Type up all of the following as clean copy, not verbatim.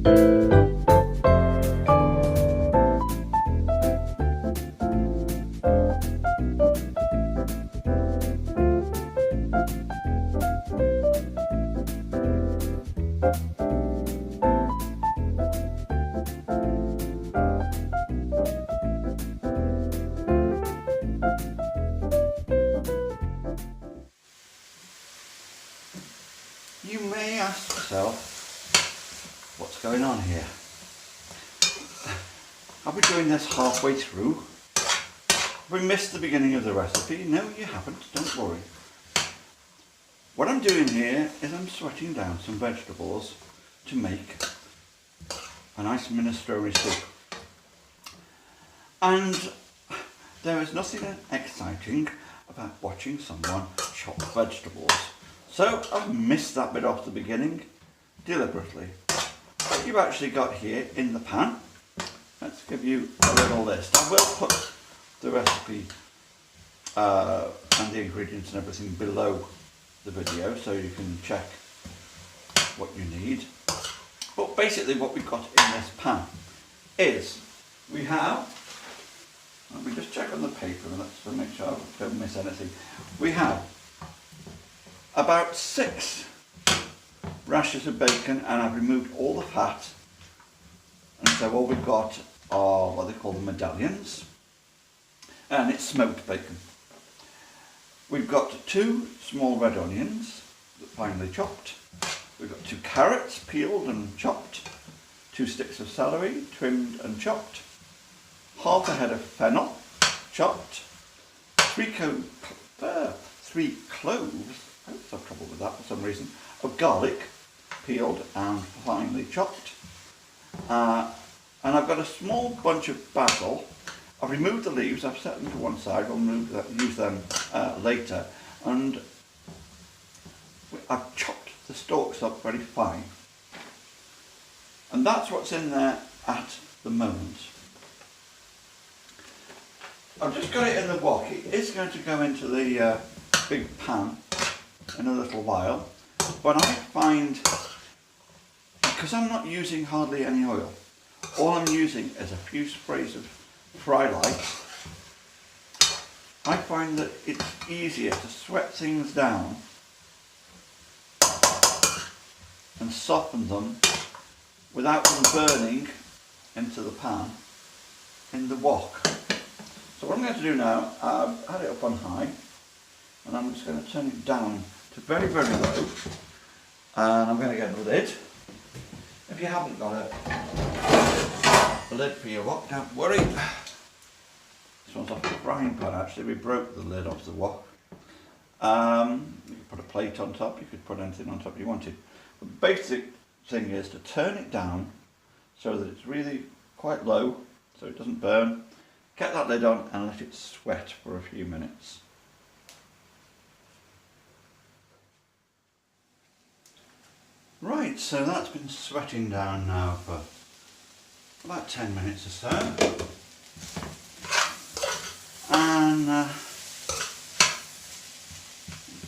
You may ask yourself, what's going on here? Are we doing this halfway through? Have we missed the beginning of the recipe? No, you haven't, don't worry. What I'm doing here is I'm sweating down some vegetables to make a nice minestrone soup. And there is nothing exciting about watching someone chop vegetables. So I've missed that bit off the beginning deliberately. What you've actually got here in the pan, let's give you a little list. I will put the recipe and the ingredients and everything below the video so you can check what you need. But basically what we've got in this pan is we have, let me just check on the paper and let's make sure I don't miss anything. We have about 6 rashers of bacon, and I've removed all the fat, and so all we've got are what they call the medallions, and it's smoked bacon. We've got 2 small red onions, finely chopped. We've got 2 carrots, peeled and chopped, 2 sticks of celery, trimmed and chopped, half a head of fennel, chopped, 3 cloves, I always have trouble with that for some reason, of garlic, peeled and finely chopped. And I've got a small bunch of basil. I've removed the leaves, I've set them to one side, I'll use them later. And I've chopped the stalks up very fine. And that's what's in there at the moment. I've just got it in the wok. It is going to go into the big pan in a little while, but I find, because I'm not using hardly any oil, all I'm using is a few sprays of fry light, I find that it's easier to sweat things down and soften them without them burning into the pan in the wok. So what I'm going to do now, I've had it up on high, and I'm just going to turn it down to very, very low, and I'm going to get a lid. If you haven't got a lid for your wok, don't worry. This one's off the frying pan actually, we broke the lid off the wok. You could put a plate on top, you could put anything on top you wanted. The basic thing is to turn it down so that it's really quite low, so it doesn't burn. Get that lid on and let it sweat for a few minutes. Right, so that's been sweating down now for about 10 minutes or so. And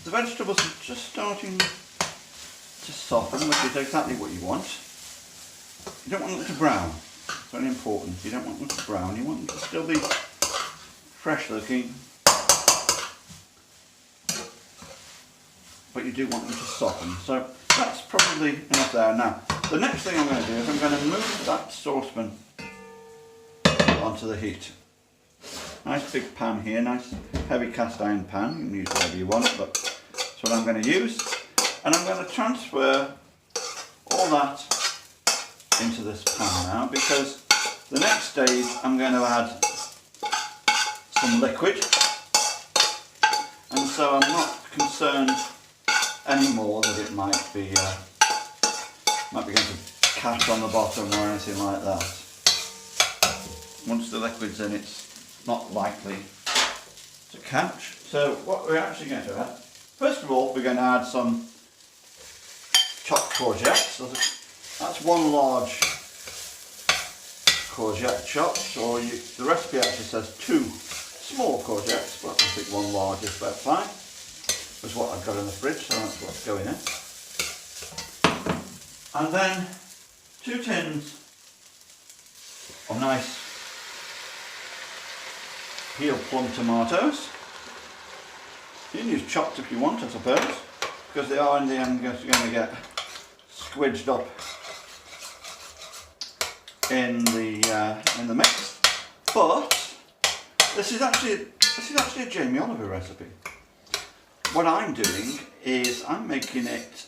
the vegetables are just starting to soften, which is exactly what you want. You don't want them to brown. It's very important. You don't want them to brown. You want them to still be fresh looking, but you do want them to soften. So that's probably enough there. Now, the next thing I'm going to do is I'm going to move that saucepan onto the heat. Nice big pan here, nice heavy cast iron pan. You can use whatever you want, but that's what I'm going to use. And I'm going to transfer all that into this pan now, because the next stage I'm going to add some liquid, and so I'm not concerned anymore that it might be going to catch on the bottom or anything like that. Once the liquid's in, it's not likely to catch. So what we're actually going to add, first of all, we're going to add some chopped courgettes. That's one large courgette chopped, or the recipe actually says 2 small courgettes, but I think 1 large is about fine. That's what I've got in the fridge, so that's what's going in. And then 2 tins of nice peeled plum tomatoes. You can use chopped if you want, I suppose, because they are in the end going to get squidged up in the mix. But this is actually a Jamie Oliver recipe. What I'm doing is I'm making it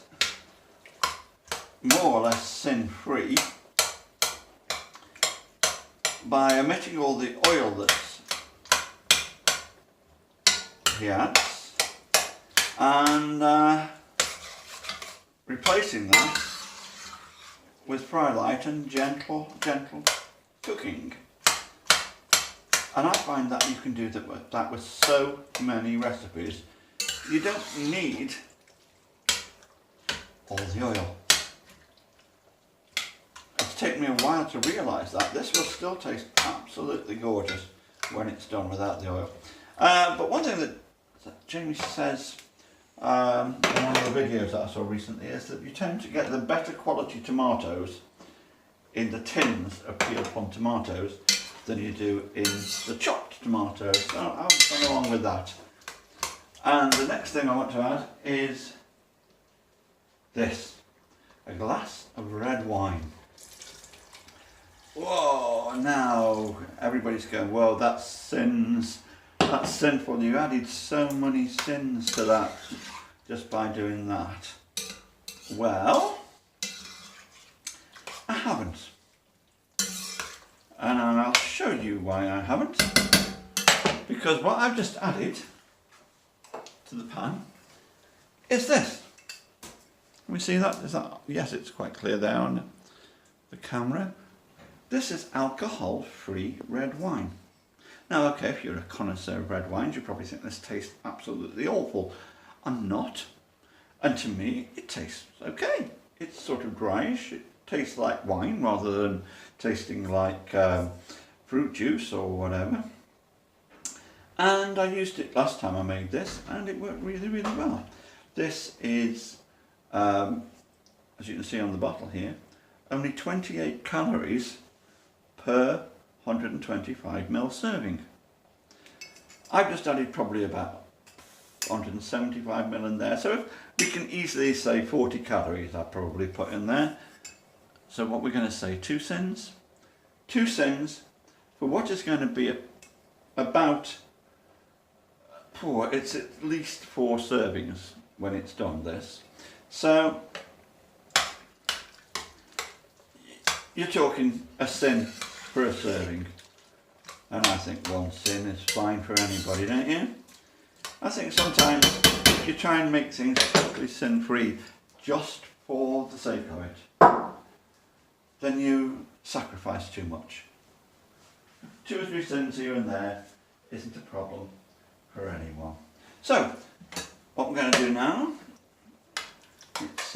more or less sin-free by omitting all the oil that he adds and replacing that with fry light and gentle cooking. And I find that you can do that with so many recipes. You don't need all the oil. It's taken me a while to realise that. This will still taste absolutely gorgeous when it's done without the oil. But one thing that Jamie says in one of the videos that I saw recently is that you tend to get the better quality tomatoes in the tins of peeled plum tomatoes than you do in the chopped tomatoes. So I'll go along with that. And the next thing I want to add is this, a glass of red wine. Whoa, now everybody's going, whoa, that's sinful. You added so many sins to that just by doing that. Well, I haven't. And I'll show you why I haven't. Because what I've just added to the pan is this. Can we see that? Is that? Yes, it's quite clear there on the camera. This is alcohol-free red wine. Now, okay, if you're a connoisseur of red wines, you probably think this tastes absolutely awful. I'm not. And to me, it tastes okay. It's sort of dryish. It tastes like wine rather than tasting like fruit juice or whatever. And I used it last time I made this and it worked really, really well. This is, as you can see on the bottle here, only 28 calories per 125ml serving. I've just added probably about 175ml in there, so we can easily say 40 calories I'll probably put in there. So what we're going to say, 2 cents? 2 cents for what is going to be about, it's at least 4 servings when it's done, this. So you're talking a sin for a serving, and I think 1 sin is fine for anybody, don't you? I think sometimes if you try and make things totally sin-free just for the sake of it, then you sacrifice too much. 2 or 3 sins here and there isn't a problem for anyone. So what we're going to do now, it's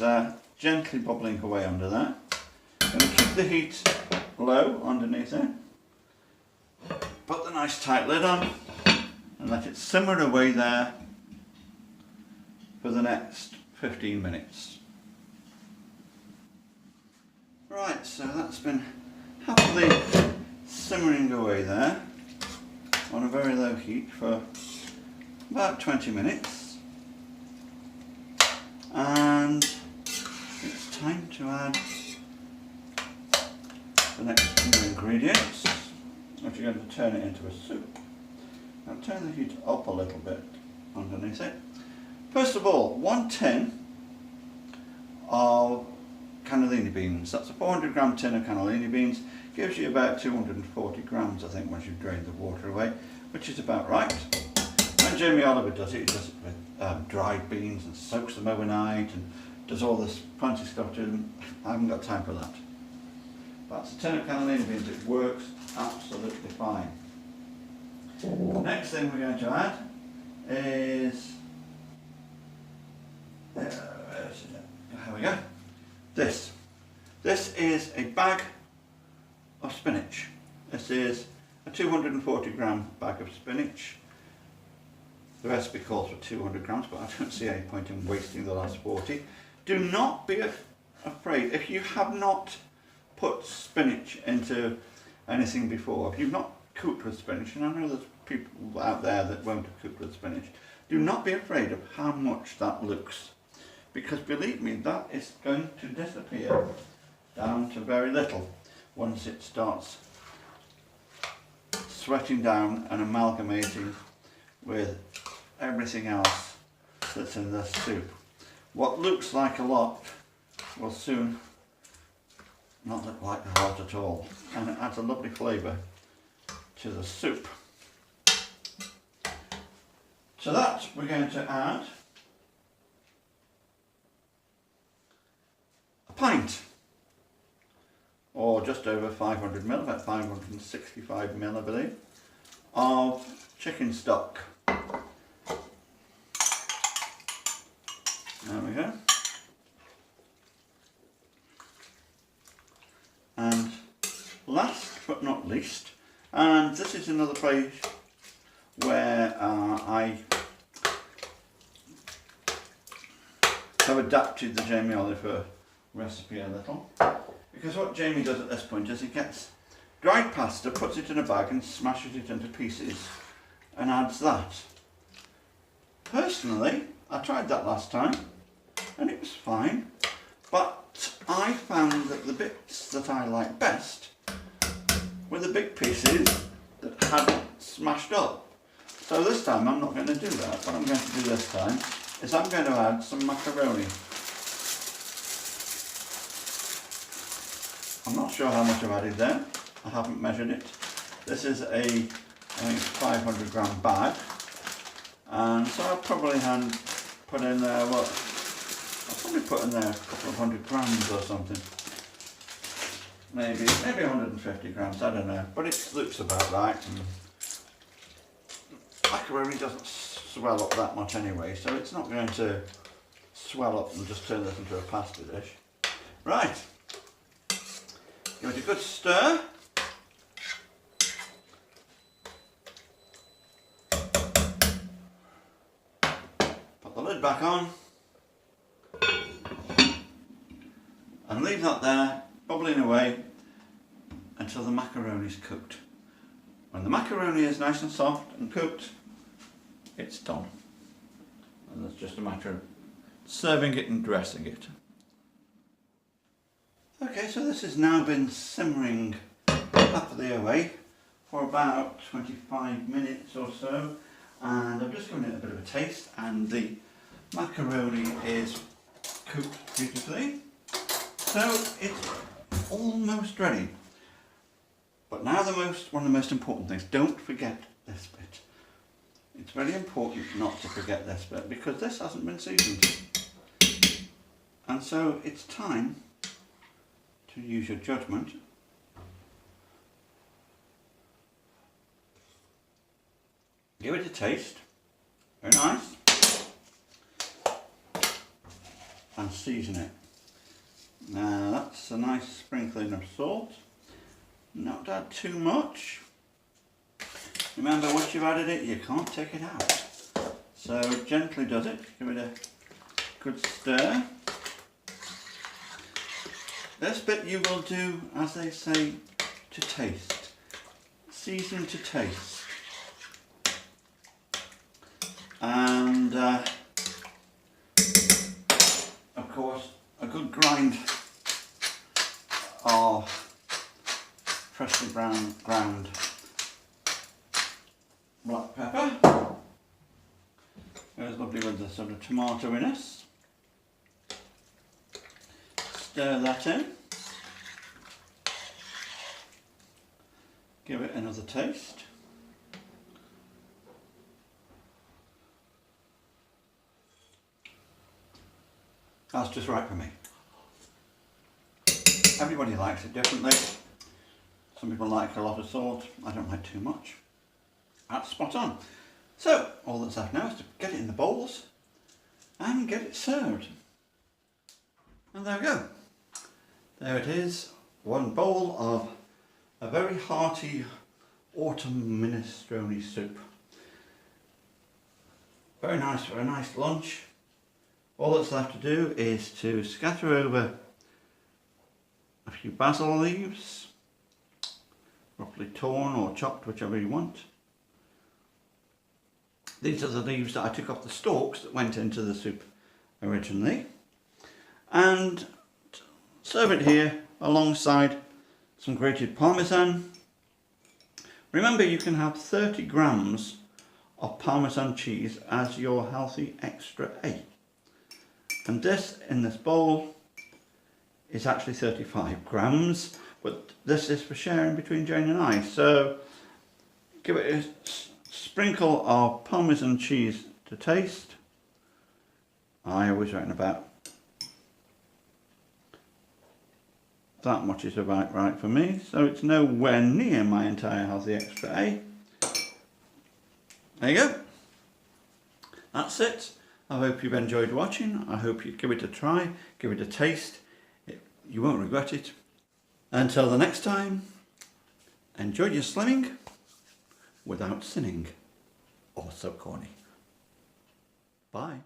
gently bubbling away under there. I'm going to keep the heat low underneath it, put the nice tight lid on and let it simmer away there for the next 15 minutes. Right, so that's been happily simmering away there on a very low heat for about 20 minutes, and it's time to add the next few ingredients, which are going to turn it into a soup. Now turn the heat up a little bit underneath it. First of all, 1 tin of cannellini beans. That's a 400g tin of cannellini beans. Gives you about 240 grams, I think, once you've drained the water away, which is about right. When Jamie Oliver does it, he does it with dried beans and soaks them overnight and does all this fancy stuff to them. I haven't got time for that. That's a tin of cannellini beans. It works absolutely fine. The next thing we're going to add is, there we go, this. This is a bag of spinach. This is a 240g bag of spinach. The recipe calls for 200g, but I don't see any point in wasting the last 40. Do not be afraid. If you have not put spinach into anything before, if you've not cooked with spinach, and I know there's people out there that won't have cooked with spinach, do not be afraid of how much that looks, because believe me, that is going to disappear down to very little once it starts sweating down and amalgamating with everything else that's in this soup. What looks like a lot will soon not look like a lot at all, and it adds a lovely flavour to the soup. To that we're going to add a pint, or just over 500ml, about 565ml I believe, of chicken stock. There we go. And last but not least, and this is another place where I have adapted the Jamie Oliver recipe a little, because what Jamie does at this point is he gets dried pasta, puts it in a bag and smashes it into pieces and adds that. Personally, I tried that last time and it was fine, but I found that the bits that I like best were the big pieces that hadn't smashed up. So this time I'm not going to do that. What I'm going to do this time is I'm going to add some macaroni. I'm not sure how much I've added there. I haven't measured it. This is a 500 gram bag, and so I'll probably put in there, I'll probably put in there a couple of 100 grams or something. Maybe 150 grams, I don't know, but it looks about right. And macaroni doesn't swell up that much anyway, so it's not going to swell up and just turn this into a pasta dish. Right, give it a good stir. Put the lid back on and leave that there bubbling away until the macaroni is cooked. When the macaroni is nice and soft and cooked, it's done. And it's just a matter of serving it and dressing it. Okay, so this has now been simmering happily away for about 25 minutes or so, and I've just given it a bit of a taste, and the macaroni is cooked beautifully, so it's almost ready. But now one of the most important things, don't forget this bit. It's very important not to forget this bit, because this hasn't been seasoned. And so it's time to use your judgment. Give it a taste, very nice, and season it. Now that's a nice sprinkling of salt, not add too much. Remember, once you've added it, you can't take it out. So gently does it, give it a good stir. This bit you will do, as they say, to taste. Season to taste. And of course, a good grind of freshly ground black pepper. Goes lovely with the sort of tomatoiness. Stir that in. Give it another taste. That's just right for me. Everybody likes it differently. Some people like a lot of salt. I don't like too much. That's spot on. So all that's left now is to get it in the bowls and get it served. And there we go. There it is. One bowl of a very hearty autumn minestrone soup. Very nice for a nice lunch. All that's left to do is to scatter over a few basil leaves, roughly torn or chopped, whichever you want. These are the leaves that I took off the stalks that went into the soup originally. And serve it here alongside some grated Parmesan. Remember, you can have 30 grams of Parmesan cheese as your healthy extra A. And this, in this bowl, is actually 35 grams, but this is for sharing between Jane and I. So give it a sprinkle of Parmesan cheese to taste. I always reckon about that much is about right for me, so it's nowhere near my entire healthy extra A. There you go. That's it. I hope you've enjoyed watching. I hope you give it a try, give it a taste. You won't regret it. Until the next time, enjoy your slimming without sinning. Or so corny. Bye.